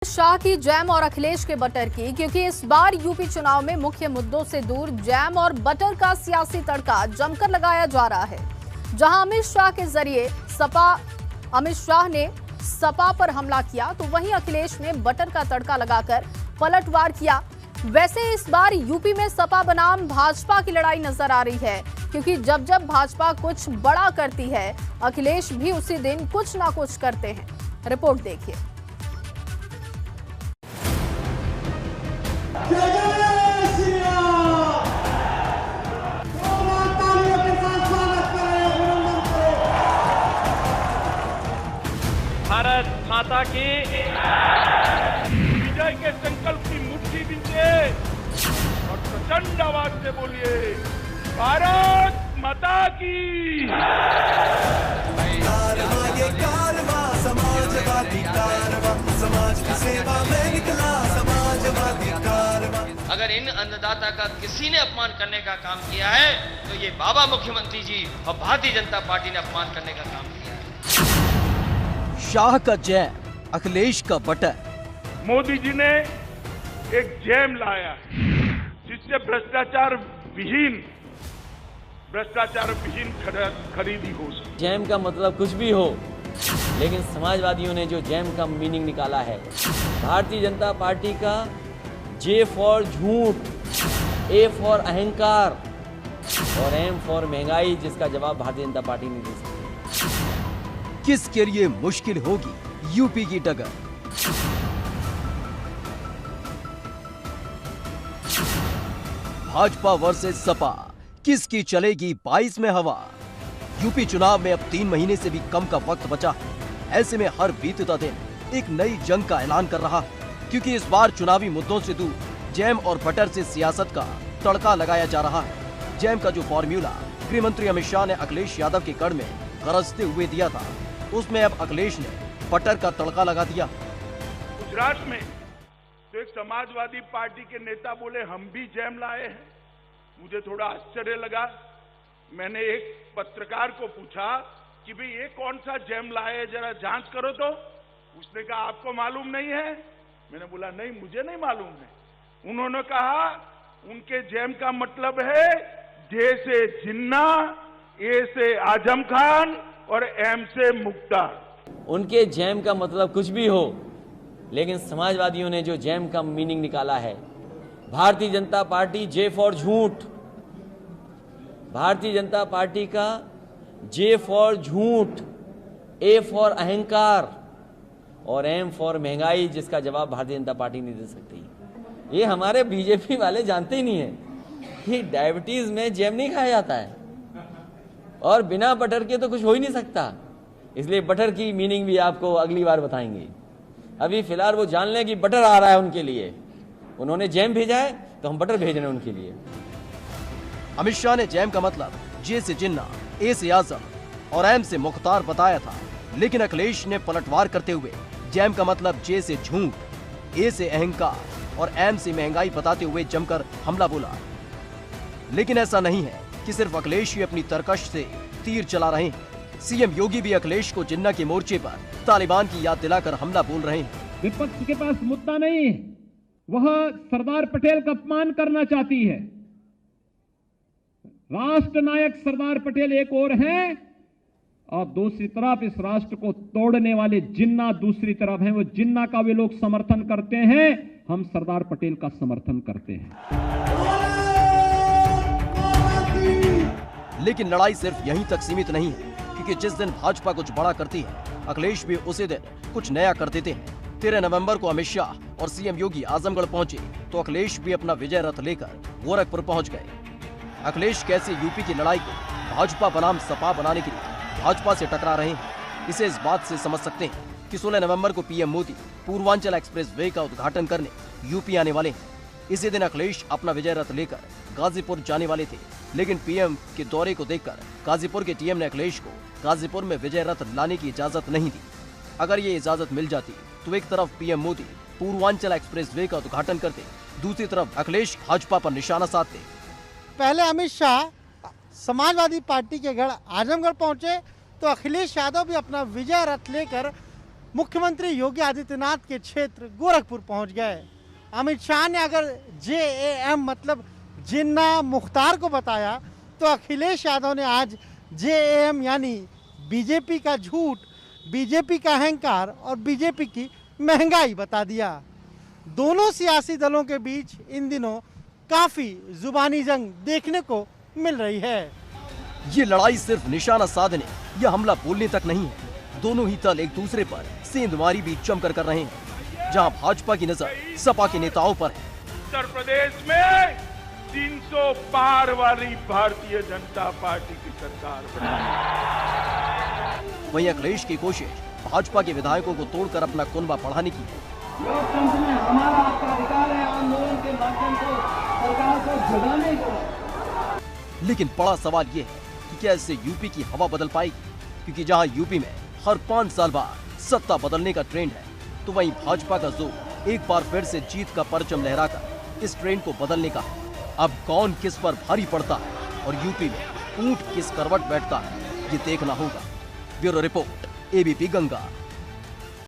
शाह की जैम और अखिलेश के बटर की, क्योंकि इस बार यूपी चुनाव में मुख्य मुद्दों से दूर जैम और बटर का सियासी तड़का जमकर लगाया जा रहा है। जहां अमित शाह ने सपा पर हमला किया, तो वहीं अखिलेश ने बटर का तड़का लगाकर पलटवार किया। वैसे इस बार यूपी में सपा बनाम भाजपा की लड़ाई नजर आ रही है, क्योंकि जब जब भाजपा कुछ बड़ा करती है, अखिलेश भी उसी दिन कुछ ना कुछ करते हैं। रिपोर्ट देखिए। भारत माता की विजय के संकल्प की मुट्ठी दीजिए और प्रचंड आवाज से बोलिए, भारत माता की। समाजवादी कारवां, समाज की सेवा में निकला समाजवादी कारवां। अगर इन अन्नदाता का किसी ने अपमान करने का काम किया है, तो ये बाबा मुख्यमंत्री जी और भारतीय जनता पार्टी ने अपमान करने का काम किया है। शाह का जैम, अखिलेश का बटर। मोदी जी ने एक जैम लाया जिससे भ्रष्टाचार विहीन खरीदी हो। जैम का मतलब कुछ भी हो, लेकिन समाजवादियों ने जो जैम का मीनिंग निकाला है, भारतीय जनता पार्टी का जे फॉर झूठ, ए फॉर अहंकार और एम फॉर महंगाई, जिसका जवाब भारतीय जनता पार्टी नहीं दे सकती। किसके लिए मुश्किल होगी यूपी की डगर? भाजपा वर्सेस सपा, किसकी चलेगी 22 में हवा? यूपी चुनाव में अब 3 महीने से भी कम का वक्त बचा है। ऐसे में हर बीतता दिन एक नई जंग का ऐलान कर रहा है, क्योंकि इस बार चुनावी मुद्दों से दूर जैम और बटर से सियासत का तड़का लगाया जा रहा है। जैम का जो फॉर्मूला गृह मंत्री अमित शाह ने अखिलेश यादव के गढ़ में गरजते हुए दिया था, उसमें अब अखिलेश ने बटर का तड़का लगा दिया। गुजरात में तो एक समाजवादी पार्टी के नेता बोले, हम भी जैम लाए हैं। मुझे थोड़ा आश्चर्य लगा। मैंने एक पत्रकार को पूछा कि भाई ये कौन सा जैम लाए, जरा जांच करो तो। उसने कहा, आपको मालूम नहीं है? मैंने बोला, नहीं, मुझे नहीं मालूम है। उन्होंने कहा, उनके जैम का मतलब है जे से जिन्ना, ए से आजम खान और एम से मुख्तार। उनके जैम का मतलब कुछ भी हो, लेकिन समाजवादियों ने जो जैम का मीनिंग निकाला है, Bharatiya Janata party J for झूठ, भारतीय जनता पार्टी का जे फॉर झूठ, ए फॉर अहंकार और एम फॉर महंगाई, जिसका जवाब भारतीय जनता पार्टी नहीं दे सकती। ये हमारे बीजेपी वाले जानते ही नहीं है कि डायबिटीज में जैम नहीं खाया जाता है, और बिना बटर के तो कुछ हो ही नहीं सकता। इसलिए बटर की मीनिंग भी आपको अगली बार बताएंगे। अभी फिलहाल वो जान लें कि बटर आ रहा है उनके लिए। उन्होंने जैम भेजा है, तो हम बटर भेज रहे हैं उनके लिए। अमित शाह ने जैम का मतलब जे से जिन्ना, ए से आजम और एम से मुख्तार बताया था, लेकिन अखिलेश ने पलटवार करते हुए जैम का मतलब जे से झूठ, ए से अहंकार और एम से महंगाई बताते हुए जमकर हमला बोला। लेकिन ऐसा नहीं है कि सिर्फ अखिलेश ही अपनी तरकश से तीर चला रहे हैं। सीएम योगी भी अखिलेश को जिन्ना के मोर्चे पर तालिबान की याद दिलाकर हमला बोल रहे हैं। विपक्ष के पास मुद्दा नहीं है, वह सरदार पटेल का अपमान करना चाहती है। राष्ट्र नायक सरदार पटेल एक ओर है और दूसरी तरफ इस राष्ट्र को तोड़ने वाले जिन्ना दूसरी तरफ हैं। वो जिन्ना का वे लोग समर्थन करते हैं, हम सरदार पटेल का समर्थन करते हैं। लेकिन लड़ाई सिर्फ यहीं तक सीमित नहीं है, क्योंकि जिस दिन भाजपा कुछ बड़ा करती है, अखिलेश भी उसी दिन कुछ नया कर देते हैं। 13 नवंबर को अमित शाह और सीएम योगी आजमगढ़ पहुंचे, तो अखिलेश भी अपना विजय रथ लेकर गोरखपुर पहुंच गए। अखिलेश कैसे यूपी की लड़ाई को भाजपा बनाम सपा बनाने के लिए भाजपा से टकरा रहे हैं, इसे इस बात से समझ सकते हैं कि 16 नवंबर को PM Modi Purvanchal express way का उद्घाटन करने यूपी आने वाले हैं। इसी दिन अखिलेश अपना विजय रथ लेकर गाजीपुर जाने वाले थे, लेकिन पीएम के दौरे को देखकर गाजीपुर के टीएम ने अखिलेश को गाजीपुर में विजय रथ लाने की इजाजत नहीं दी। अगर ये इजाजत मिल जाती तो एक तरफ PM Modi Purvanchal express way का उद्घाटन करते, दूसरी तरफ अखिलेश भाजपा पर निशाना साधते। पहले अमित शाह समाजवादी पार्टी के गढ़ आजमगढ़ पहुंचे, तो अखिलेश यादव भी अपना विजय रथ लेकर मुख्यमंत्री योगी आदित्यनाथ के क्षेत्र गोरखपुर पहुंच गए। अमित शाह ने अगर JAM मतलब जिन्ना मुख्तार को बताया, तो अखिलेश यादव ने आज JAM यानी बीजेपी का झूठ, बीजेपी का अहंकार और बीजेपी की महंगाई बता दिया। दोनों सियासी दलों के बीच इन दिनों काफी जुबानी जंग देखने को मिल रही है। ये लड़ाई सिर्फ निशाना साधने या हमला बोलने तक नहीं है। दोनों ही दल एक दूसरे पर सेंधमारी भी जमकर कर रहे हैं। जहां भाजपा की नजर सपा के नेताओं पर है, उत्तर प्रदेश में 300 पार वाली भारतीय जनता पार्टी की सरकार बनाई। वहीं अखिलेश की कोशिश भाजपा के विधायकों को तोड़कर अपना कुनबा बढ़ाने की है। लोकतंत्र में हमारा आपका अधिकार है आम लोगों के माध्यम से सरकार को जगाने का। लेकिन बड़ा सवाल ये है कि क्या इससे यूपी की हवा बदल पाएगी? क्योंकि जहां यूपी में हर 5 साल बाद सत्ता बदलने का ट्रेंड है, तो वहीं भाजपा का जोर एक बार फिर से जीत का परचम लहराकर इस ट्रेंड को बदलने का है। अब कौन किस पर भारी पड़ता है और यूपी में ऊंट किस करवट बैठता है, ये देखना होगा। Bureau report, ABP Ganga.